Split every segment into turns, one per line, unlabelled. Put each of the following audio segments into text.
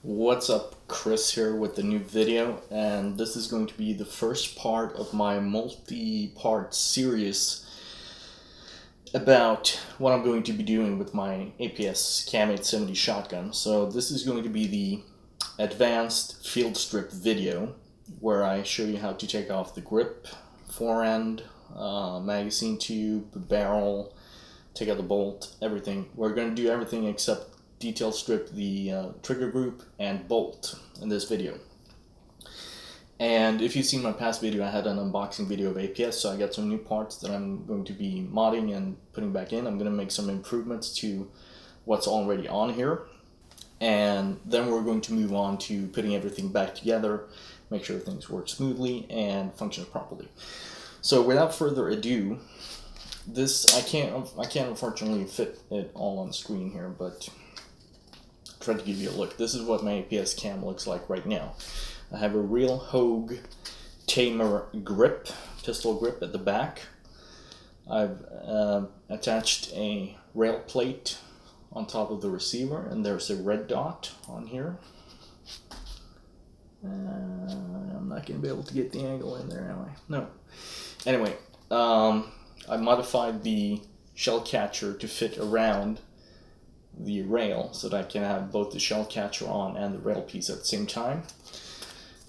What's up, Chris here with the new video, and this is going to be the first part of my multi-part series about what I'm going to be doing with my APS CAM870 shotgun. So this is going to be the advanced field strip video where I show you how to take off the grip, forend, magazine tube, barrel, take out the bolt, everything. We're going to do everything except detail strip the trigger group and bolt in this video. And if you've seen my past video, I had an unboxing video of APS, so I got some new parts that I'm going to be modding and putting back in. I'm going to make some improvements to what's already on here, and then we're going to move on to putting everything back together, make sure things work smoothly and function properly. So without further ado, this I can't unfortunately fit it all on screen here, but try to give you a look. This is what my APS cam looks like right now. I have a real Hogue Tamer grip, pistol grip at the back. I've attached a rail plate on top of the receiver, and there's a red dot on here. I'm not going to be able to get the angle in there, am I? No. Anyway, I modified the shell catcher to fit around the rail so that I can have both the shell catcher on and the rail piece at the same time.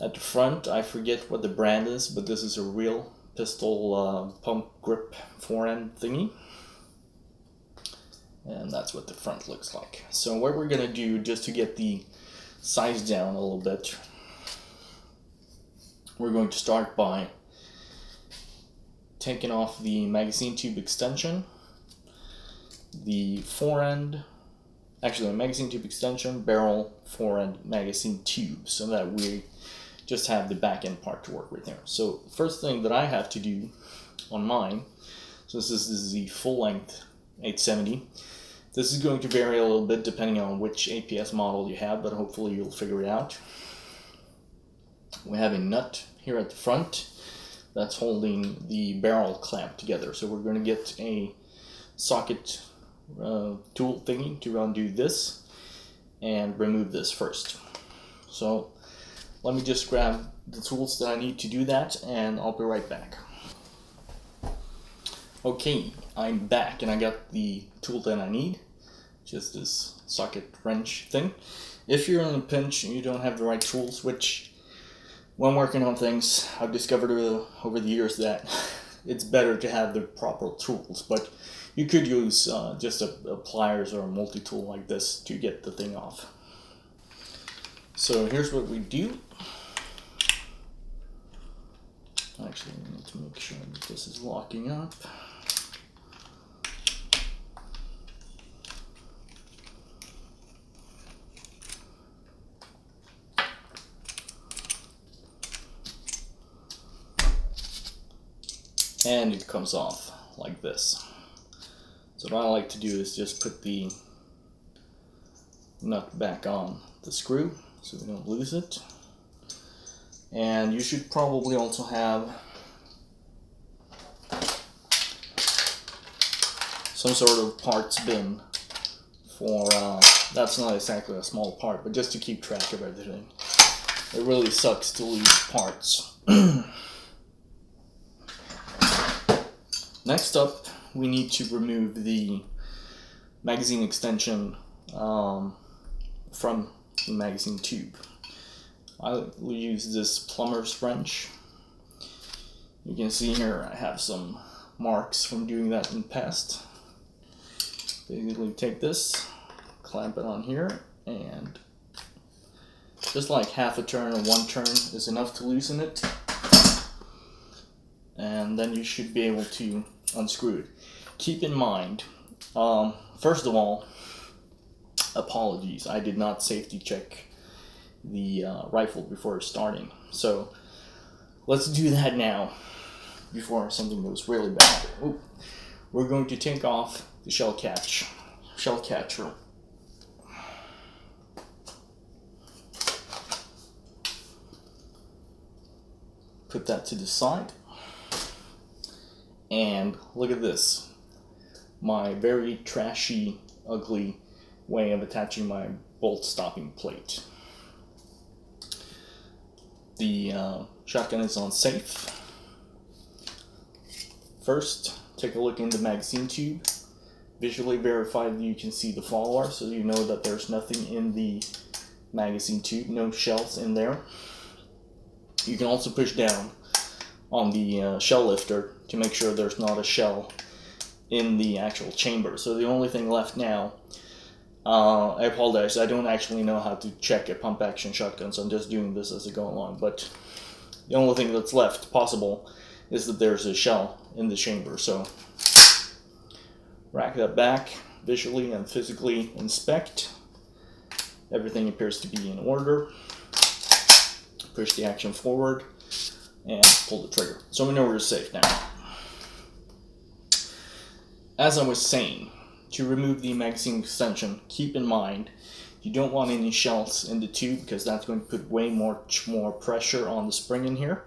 At the front, I forget what the brand is, but this is a real pistol pump grip forend thingy. And that's what the front looks like. So what we're going to do, just to get the size down a little bit, we're going to start by taking off the magazine tube extension, the forend, actually a magazine tube extension, barrel, forend, magazine tube, so that we just have the back end part to work with there. So first thing that I have to do on mine, since this is the full length 870, this is going to vary a little bit depending on which APS model you have, but hopefully you'll figure it out. We have a nut here at the front that's holding the barrel clamp together. So we're going to get a socket tool thingy to undo this and remove this first. So let me just grab the tools that I need to do that, and I'll be right back. Okay, I'm back and I got the tool that I need, just this socket wrench thing. If you're in a pinch and you don't have the right tools, which when working on things I've discovered over the years that it's better to have the proper tools, but you could use just a pliers or a multi-tool like this to get the thing off. So here's what we do. Actually, I need to make sure that this is locking up. And it comes off like this. So what I like to do is just put the nut back on the screw so we don't lose it. And you should probably also have some sort of parts bin for, that's not exactly a small part, but just to keep track of everything. It really sucks to lose parts. Next up, we need to remove the magazine extension from the magazine tube. I'll use this plumber's wrench. You can see here I have some marks from doing that in the past. Basically take this, clamp it on here, and just like half a turn or one turn is enough to loosen it. And then you should be able to unscrew it. Keep in mind, first of all, apologies, I did not safety check the rifle before starting. So let's do that now before something goes really bad. Ooh. We're going to take off the shell catcher. Put that to the side. And look at this, my very trashy, ugly way of attaching my bolt stopping plate. The shotgun is on safe. First, take a look in the magazine tube. Visually verify that you can see the follower, so you know that there's nothing in the magazine tube, no shells in there. You can also push down on the shell lifter to make sure there's not a shell in the actual chamber. So the only thing left now, I apologize, I don't actually know how to check a pump action shotgun, so I'm just doing this as I go along, but the only thing that's left possible is that there's a shell in the chamber. So rack that back, visually and physically inspect. Everything appears to be in order. Push the action forward and pull the trigger. So we know we're safe now. As I was saying, to remove the magazine extension, keep in mind you don't want any shells in the tube because that's going to put way much more pressure on the spring in here.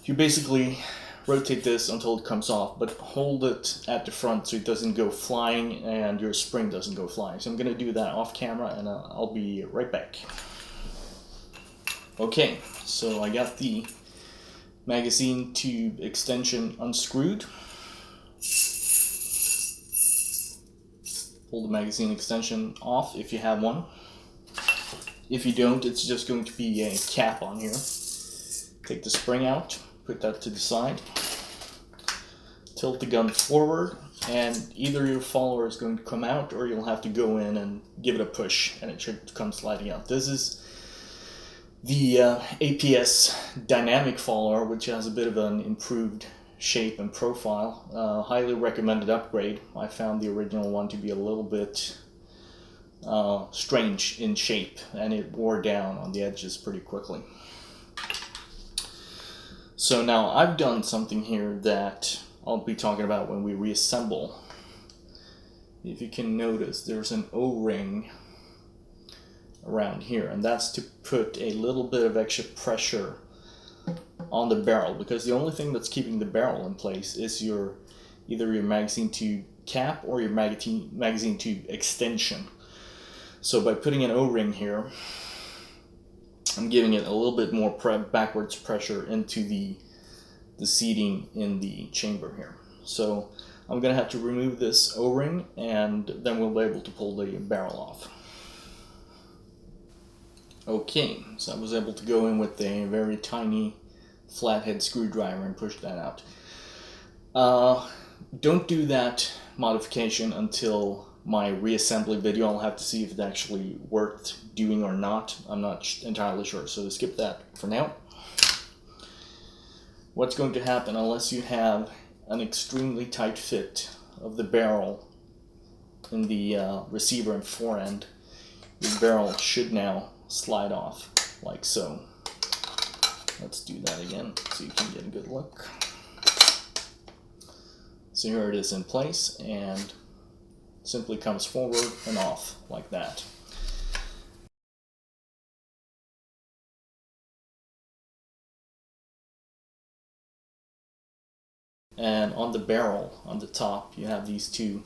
You basically rotate this until it comes off, but hold it at the front so it doesn't go flying and your spring doesn't go flying. So I'm going to do that off camera and I'll be right back. Okay, so I got the magazine tube extension unscrewed. Pull the magazine extension off if you have one. If you don't, it's just going to be a cap on here. Take the spring out, put that to the side, tilt the gun forward, and either your follower is going to come out or you'll have to go in and give it a push and it should come sliding out. This is the APS dynamic follower, which has a bit of an improved shape and profile. Highly recommended upgrade. I found the original one to be a little bit strange in shape, and it wore down on the edges pretty quickly. So now I've done something here that I'll be talking about when we reassemble. If you can notice, there's an O-ring around here, and that's to put a little bit of extra pressure on the barrel, because the only thing that's keeping the barrel in place is either your magazine tube cap or your magazine tube extension. So by putting an O-ring here, I'm giving it a little bit more backwards pressure into the seating in the chamber here. So I'm going to have to remove this O-ring and then we'll be able to pull the barrel off. Okay, so I was able to go in with a very tiny flathead screwdriver and push that out. Don't do that modification until my reassembly video. I'll have to see if it actually worked doing or not. I'm not entirely sure, so skip that for now. What's going to happen, unless you have an extremely tight fit of the barrel in the receiver and forend, your barrel should now slide off like so. Let's do that again so you can get a good look. So here it is in place and simply comes forward and off like that. And on the barrel, on the top, you have these two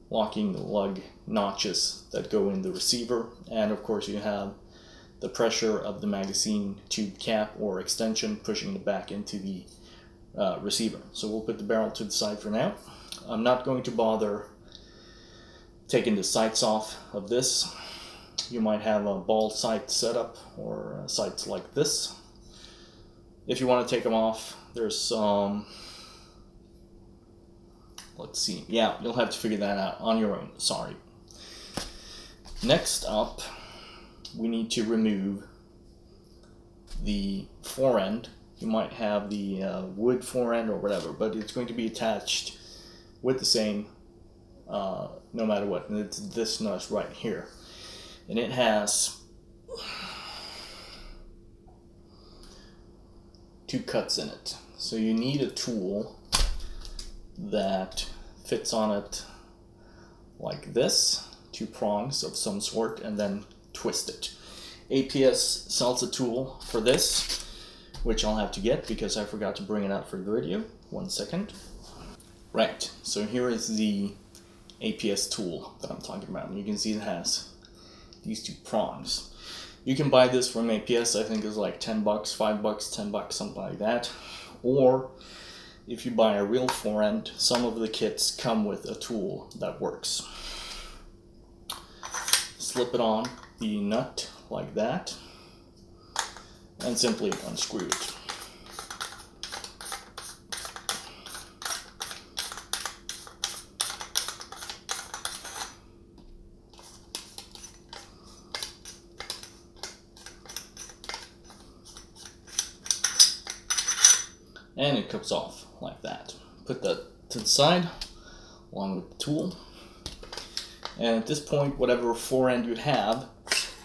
locking lug notches that go in the receiver, and of course you have the pressure of the magazine tube cap or extension pushing it back into the receiver. So we'll put the barrel to the side for now. I'm not going to bother taking the sights off of this. You might have a ball sight setup or sights like this. If you want to take them off, there's some let's see. Yeah, you'll have to figure that out on your own. Sorry. Next up, we need to remove the forend. You might have the wood forend or whatever, but it's going to be attached with the same no matter what. And it's this nut right here. And it has two cuts in it. So you need a tool that fits on it like this, two prongs of some sort, and then twist it. APS sells a tool for this, which I'll have to get because I forgot to bring it out for the video. 1 second. Right, so here is the APS tool that I'm talking about. And you can see it has these two prongs. You can buy this from APS, I think it's like 10 bucks, 5 bucks, 10 bucks, something like that. Or if you buy a real forend, some of the kits come with a tool that works. Slip it on the nut like that and simply unscrew it. And it comes off like that. Put that to the side along with the tool. And at this point, whatever forend you have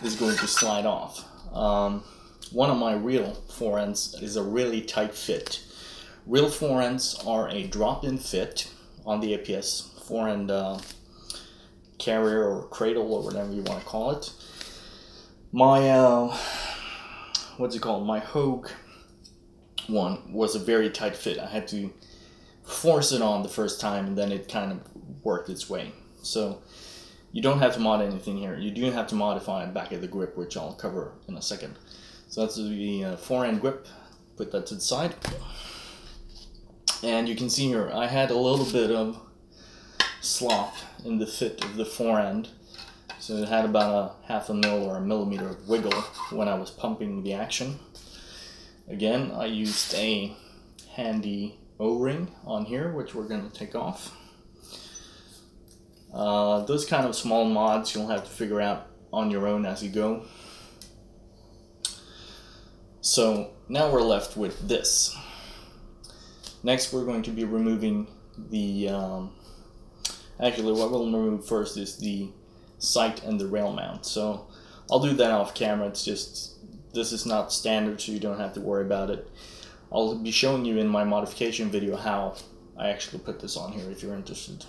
is going to slide off. One of my real forends is a really tight fit. Real forends are a drop-in fit on the APS forend carrier or cradle or whatever you want to call it. My, what's it called? My Hogue one was a very tight fit. I had to force it on the first time and then it kind of worked its way. So you don't have to mod anything here. You do have to modify the back of the grip, which I'll cover in a second. So that's the forend grip. Put that to the side. And you can see here, I had a little bit of slop in the fit of the forend. So it had about a half a mil or a millimeter of wiggle when I was pumping the action. Again, I used a handy O-ring on here, which we're going to take off. Those kind of small mods you'll have to figure out on your own as you go. So now we're left with this. Next we're going to be removing the, actually what we'll remove first is the sight and the rail mount. So I'll do that off camera. It's just, this is not standard, so you don't have to worry about it. I'll be showing you in my modification video how I actually put this on here if you're interested.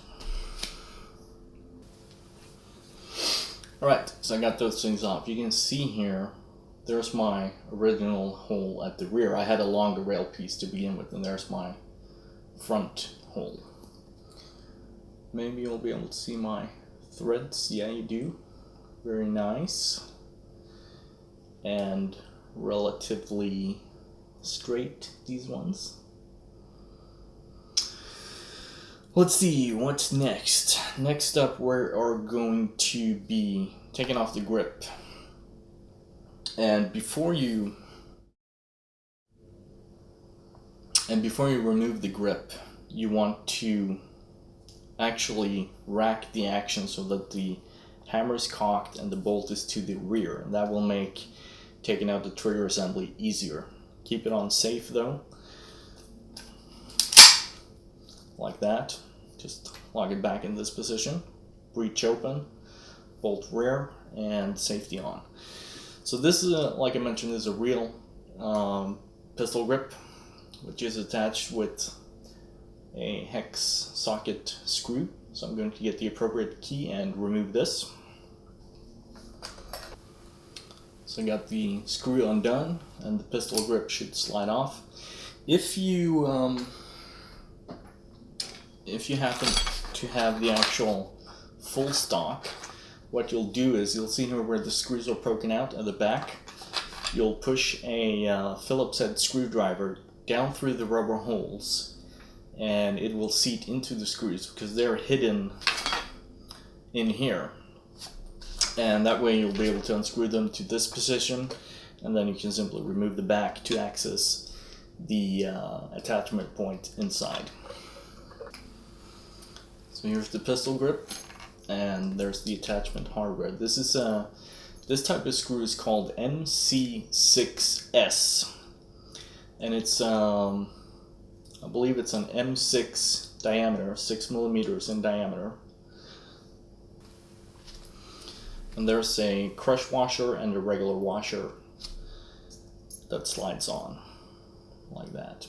Alright, so I got those things off. You can see here, there's my original hole at the rear. I had a longer rail piece to begin with, and there's my front hole. Maybe you'll be able to see my threads. Yeah, you do. Very nice. And relatively straight, these ones. Let's see, what's next? Next up, we are going to be taking off the grip. And before you remove the grip, you want to actually rack the action so that the hammer is cocked and the bolt is to the rear. And that will make taking out the trigger assembly easier. Keep it on safe though. Like that. Just lock it back in this position. Breech open, bolt rear, and safety on. So this is, like I mentioned, is a real pistol grip, which is attached with a hex socket screw. So I'm going to get the appropriate key and remove this. So I got the screw undone, and the pistol grip should slide off. If you happen to have the actual full stock, what you'll do is you'll see here where the screws are poking out at the back. You'll push a Phillips head screwdriver down through the rubber holes, and it will seat into the screws because they're hidden in here. And that way you'll be able to unscrew them to this position, and then you can simply remove the back to access the attachment point inside. So here's the pistol grip, and there's the attachment hardware. This is this type of screw is called MC6S, and it's I believe it's an M6 diameter, 6 millimeters in diameter. And there's a crush washer and a regular washer that slides on like that.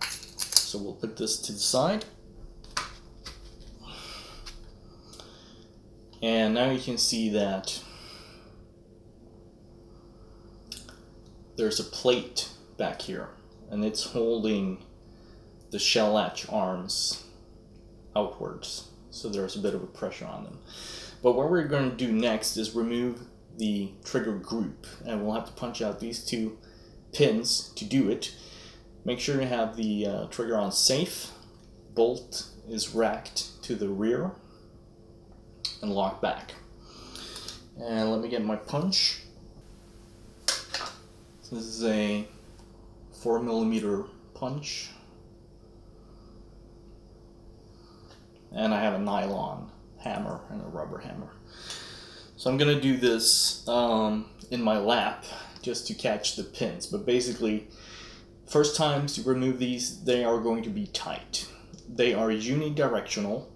So we'll put this to the side. And now you can see that there's a plate back here, and it's holding the shell latch arms outwards. So there's a bit of a pressure on them. But what we're going to do next is remove the trigger group, and we'll have to punch out these two pins to do it. Make sure you have the trigger on safe, bolt is racked to the rear, and lock back. And let me get my punch. So this is a 4mm punch, and I have a nylon hammer and a rubber hammer. So I'm gonna do this in my lap just to catch the pins, but basically first time to remove these, they are going to be tight. They are unidirectional,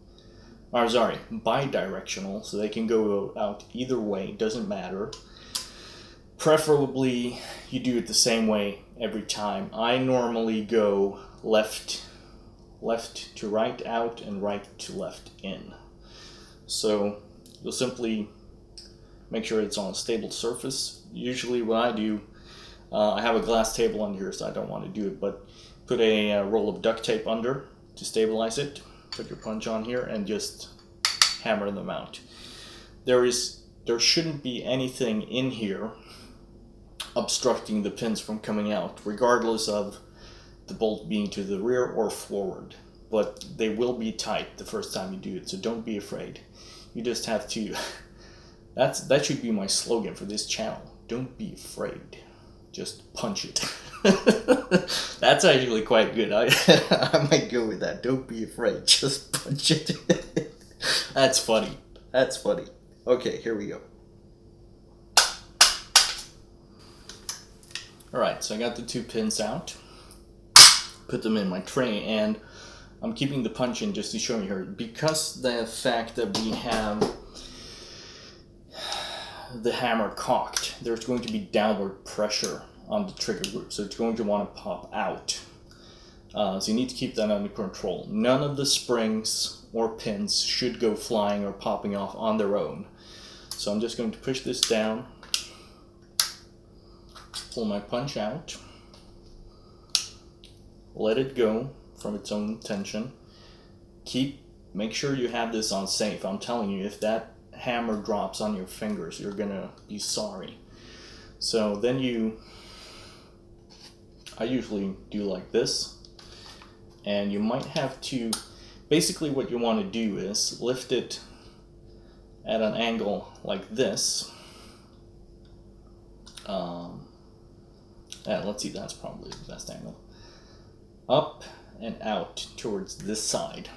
or sorry, bidirectional, so they can go out either way, doesn't matter. Preferably you do it the same way every time. I normally go left to right out and right to left in. So you'll simply make sure it's on a stable surface. Usually what I do, I have a glass table under here, so I don't want to do it, but put a roll of duct tape under to stabilize it. Put your punch on here and just hammer them out. There shouldn't be anything in here obstructing the pins from coming out, regardless of the bolt being to the rear or forward. But they will be tight the first time you do it, so don't be afraid. You just have to, that should be my slogan for this channel. Don't be afraid. Just punch it. That's actually quite good. I might go with that. Don't be afraid. Just punch it. That's funny. That's funny. Okay, here we go. Alright, so I got the two pins out. Put them in my tray, and I'm keeping the punch in just to show you here. Because the fact that we have the hammer cocked, there's going to be downward pressure on the trigger group, so it's going to want to pop out. So you need to keep that under control. None of the springs or pins should go flying or popping off on their own. So I'm just going to push this down, pull my punch out, let it go from its own tension. Make sure you have this on safe. I'm telling you, if that hammer drops on your fingers, you're gonna be sorry. So then I usually do like this, and you might have to, basically what you want to do is lift it at an angle like this. Let's see, that's probably the best angle. Up and out towards this side.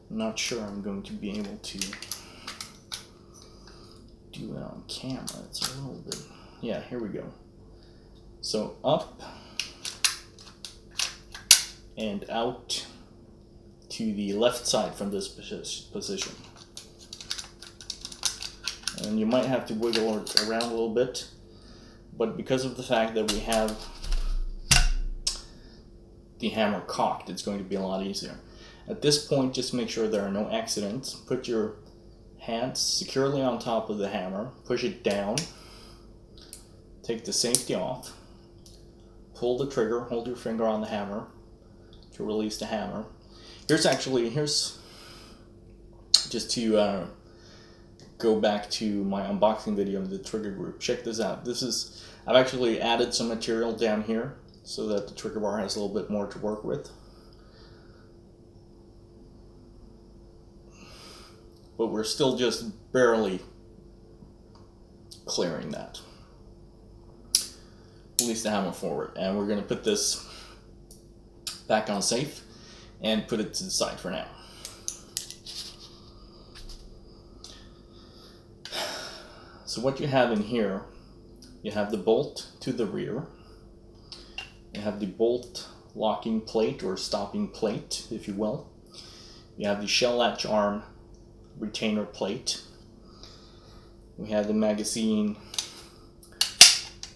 I'm not sure I'm going to be able to do it on camera. It's a little bit, yeah, here we go. So up and out to the left side from this position. And you might have to wiggle it around a little bit, but because of the fact that we have the hammer cocked, it's going to be a lot easier. At this point, just make sure there are no accidents. Put your hands securely on top of the hammer, push it down, take the safety off, pull the trigger, hold your finger on the hammer to release the hammer. Here's just to go back to my unboxing video of the trigger group. Check this out. I've actually added some material down here so that the trigger bar has a little bit more to work with. But we're still just barely clearing that. Release the hammer forward, and we're going to put this back on safe and put it to the side for now. So what you have in here, you have the bolt to the rear, you have the bolt locking plate or stopping plate, if you will, you have the shell latch arm retainer plate, we have the magazine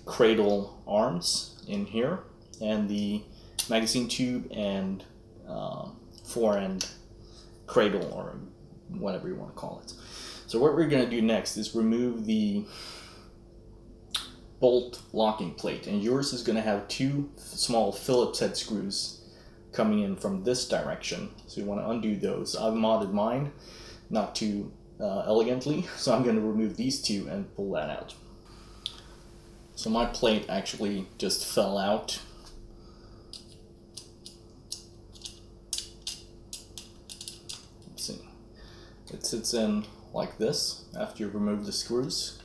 cradle arms in here, and the magazine tube and forend cradle, or whatever you want to call it. So what we're going to do next is remove the bolt locking plate, and yours is going to have two small Phillips head screws coming in from this direction, so you want to undo those. I've modded mine not to elegantly. So I'm going to remove these two and pull that out. So my plate actually just fell out. Let's see. It sits in like this after you remove the screws.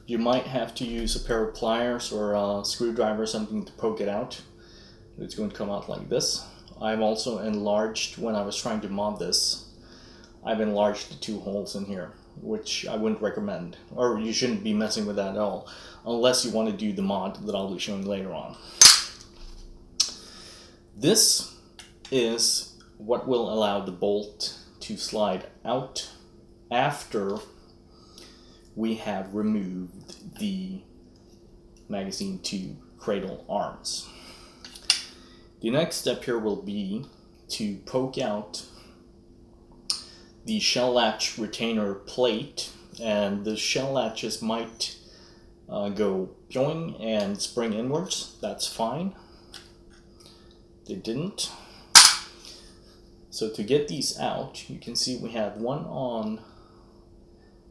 You might have to use a pair of pliers or a screwdriver or something to poke it out. It's going to come out like this. I've also enlarged, when I was trying to mod this, I've enlarged the two holes in here, which I wouldn't recommend, or you shouldn't be messing with that at all, unless you want to do the mod that I'll be showing later on. This is what will allow the bolt to slide out after we have removed the magazine tube cradle arms. The next step here will be to poke out the shell latch retainer plate, and the shell latches might go join and spring inwards. That's fine. They didn't. So to get these out, you can see we have one on,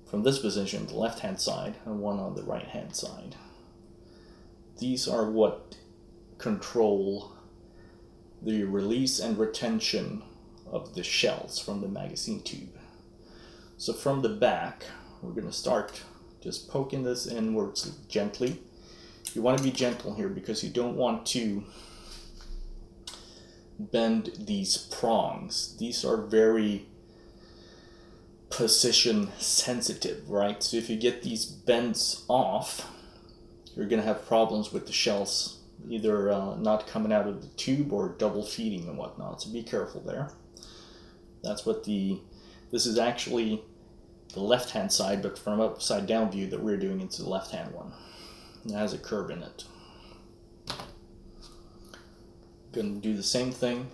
from this position, the left hand side, and one on the right hand side. These are what control the release and retention of the shells from the magazine tube. So from the back, we're going to start just poking this inwards gently. You want to be gentle here because you don't want to bend these prongs. These are very position sensitive, right? So if you get these bends off, you're going to have problems with the shells either not coming out of the tube or double feeding and whatnot, so be careful there. That's what this is actually the left hand side, but from upside down view that we're doing, it's the left hand one. It has a curve in it. Going to do the same thing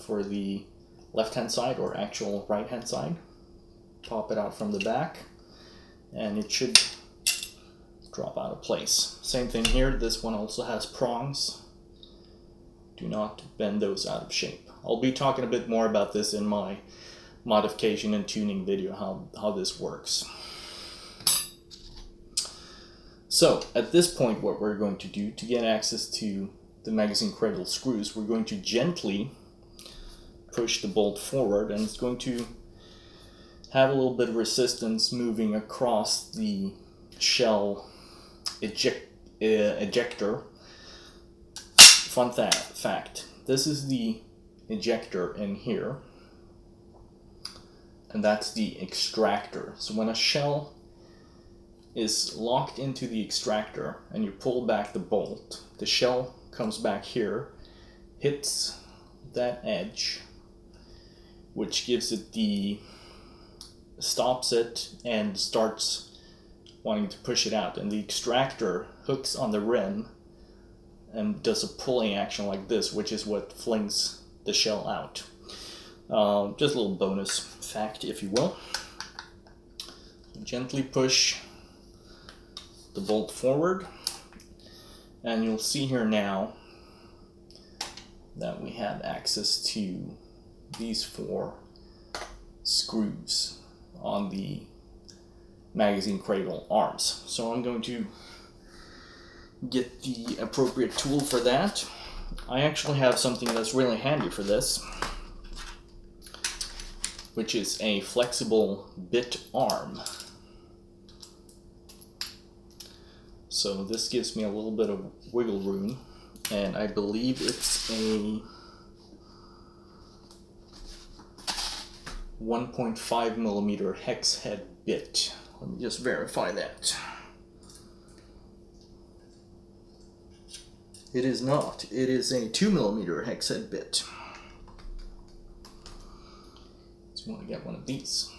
for the left hand side or actual right hand side. Pop it out from the back and it should drop out of place. Same thing here, this one also has prongs. Do not bend those out of shape. I'll be talking a bit more about this in my modification and tuning video, how this works. So at this point, what we're going to do to get access to the magazine cradle screws, we're going to gently push the bolt forward, and it's going to have a little bit of resistance moving across the shell ejector. Fun fact, this is the ejector in here, and that's the extractor. So when a shell is locked into the extractor and you pull back the bolt, the shell comes back here, hits that edge, which gives it stops it and starts wanting to push it out, and the extractor hooks on the rim and does a pulling action like this, which is what flings the shell out. Just a little bonus fact, if you will. Gently push the bolt forward, and you'll see here now that we have access to these 4 screws on the magazine cradle arms. So I'm going to get the appropriate tool for that. I actually have something that's really handy for this, which is a flexible bit arm. So this gives me a little bit of wiggle room, and I believe it's a 1.5mm hex head bit. Let me just verify that. It is not. It is a 2mm hex head bit. So you want to get one of these.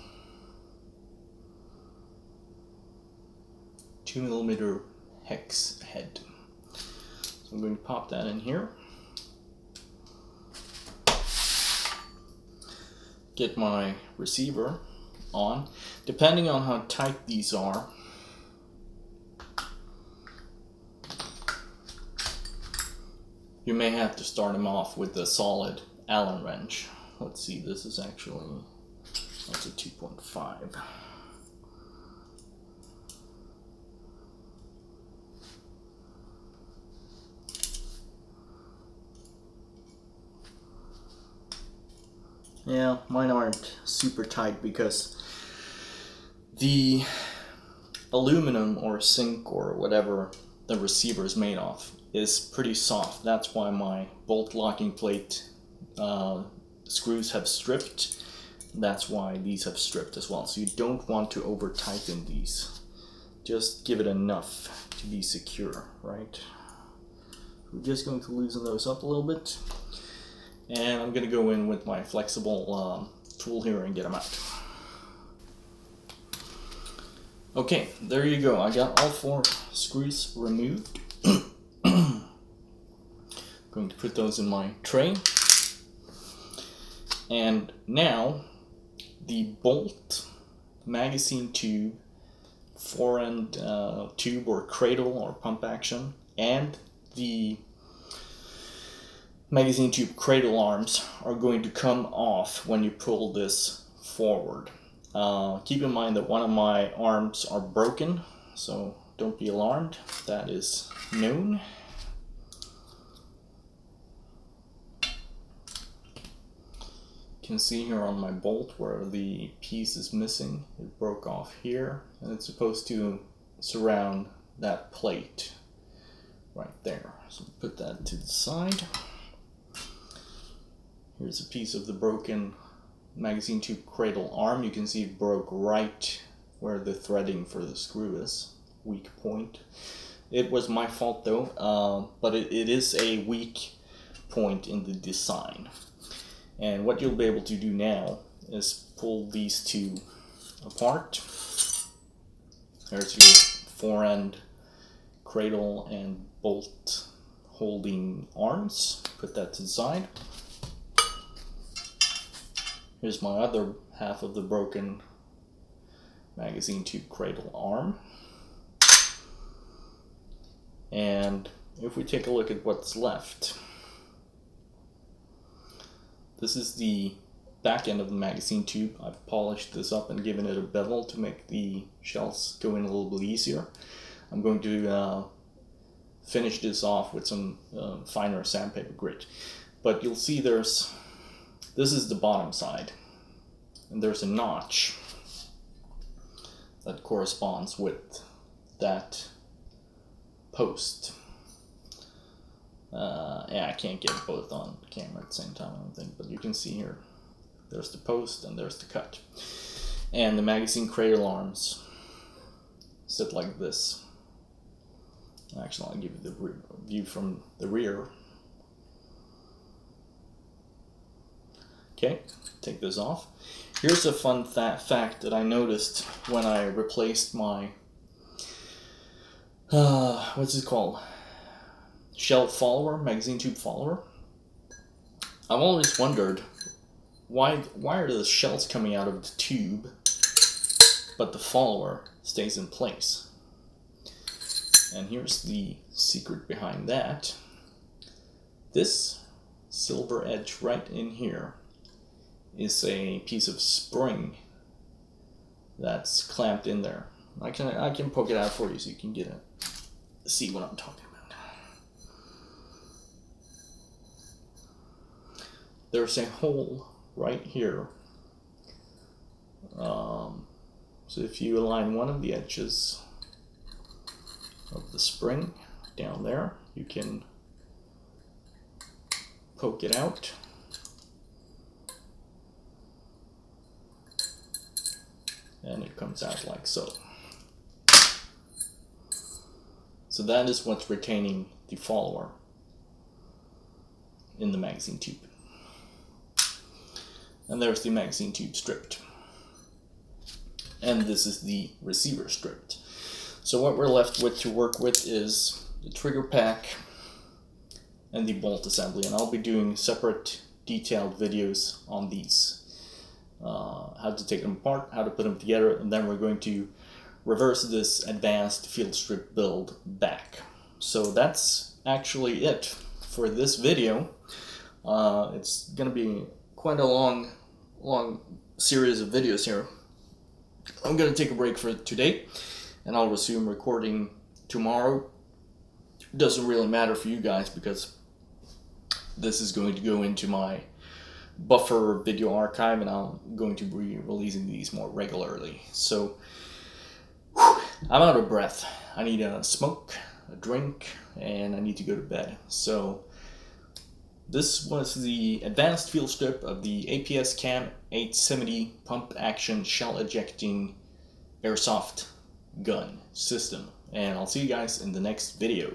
2mm hex head. So I'm going to pop that in here. Get my receiver on. Depending on how tight these are, you may have to start them off with a solid Allen wrench. Let's see, this is actually That's a 2.5. Yeah, mine aren't super tight because the aluminum or zinc or whatever the receiver is made of is pretty soft. That's why my bolt locking plate screws have stripped. That's why these have stripped as well. So you don't want to over tighten these. Just give it enough to be secure, right? We're just going to loosen those up a little bit. And I'm going to go in with my flexible tool here and get them out. Okay, there you go. I got all 4 screws removed. Going to put those in my tray. And now the bolt, magazine tube, forend tube or cradle or pump action, and the magazine tube cradle arms are going to come off when you pull this forward. Keep in mind that one of my arms are broken, so don't be alarmed. That is known. You can see here on my bolt where the piece is missing. It broke off here, and it's supposed to surround that plate right there. So put that to the side. Here's a piece of the broken magazine tube cradle arm. You can see it broke right where the threading for the screw is. Weak point. It was my fault though, but it is a weak point in the design. And what you'll be able to do now is pull these 2 apart. There's your forend cradle and bolt holding arms. Put that to the side. Here's my other half of the broken magazine tube cradle arm. And if we take a look at what's left, this is the back end of the magazine tube. I've polished this up and given it a bevel to make the shells go in a little bit easier. I'm going to finish this off with some finer sandpaper grit. But you'll see this is the bottom side, and there's a notch that corresponds with that post. Yeah, I can't get both on camera at the same time, I don't think, but you can see here, there's the post and there's the cut. And the magazine cradle arms sit like this. Actually, I'll give you the view from the rear. Okay, take this off. Here's a fun fact that I noticed when I replaced my, what's it called? Shell follower, magazine tube follower. I've always wondered why are the shells coming out of the tube, but the follower stays in place. And here's the secret behind that. This silver edge right in here is a piece of spring that's clamped in there. I can poke it out for you so you can see what I'm talking about. There's a hole right here. So if you align one of the edges of the spring down there, you can poke it out. And it comes out like so. So that is what's retaining the follower in the magazine tube. And there's the magazine tube stripped. And this is the receiver stripped. So what we're left with to work with is the trigger pack and the bolt assembly. And I'll be doing separate detailed videos on these. How to take them apart, how to put them together, and then we're going to reverse this advanced field strip build back. So that's actually it for this video. It's going to be quite a long series of videos here. I'm gonna take a break for today, and I'll resume recording tomorrow. It doesn't really matter for you guys because this is going to go into my buffer video archive, and I'm going to be releasing these more regularly. So I'm out of breath. I need a smoke, a drink, and I need to go to bed. So this was the advanced field strip of the APS CAM870 pump action shell ejecting airsoft gun system. And I'll see you guys in the next video.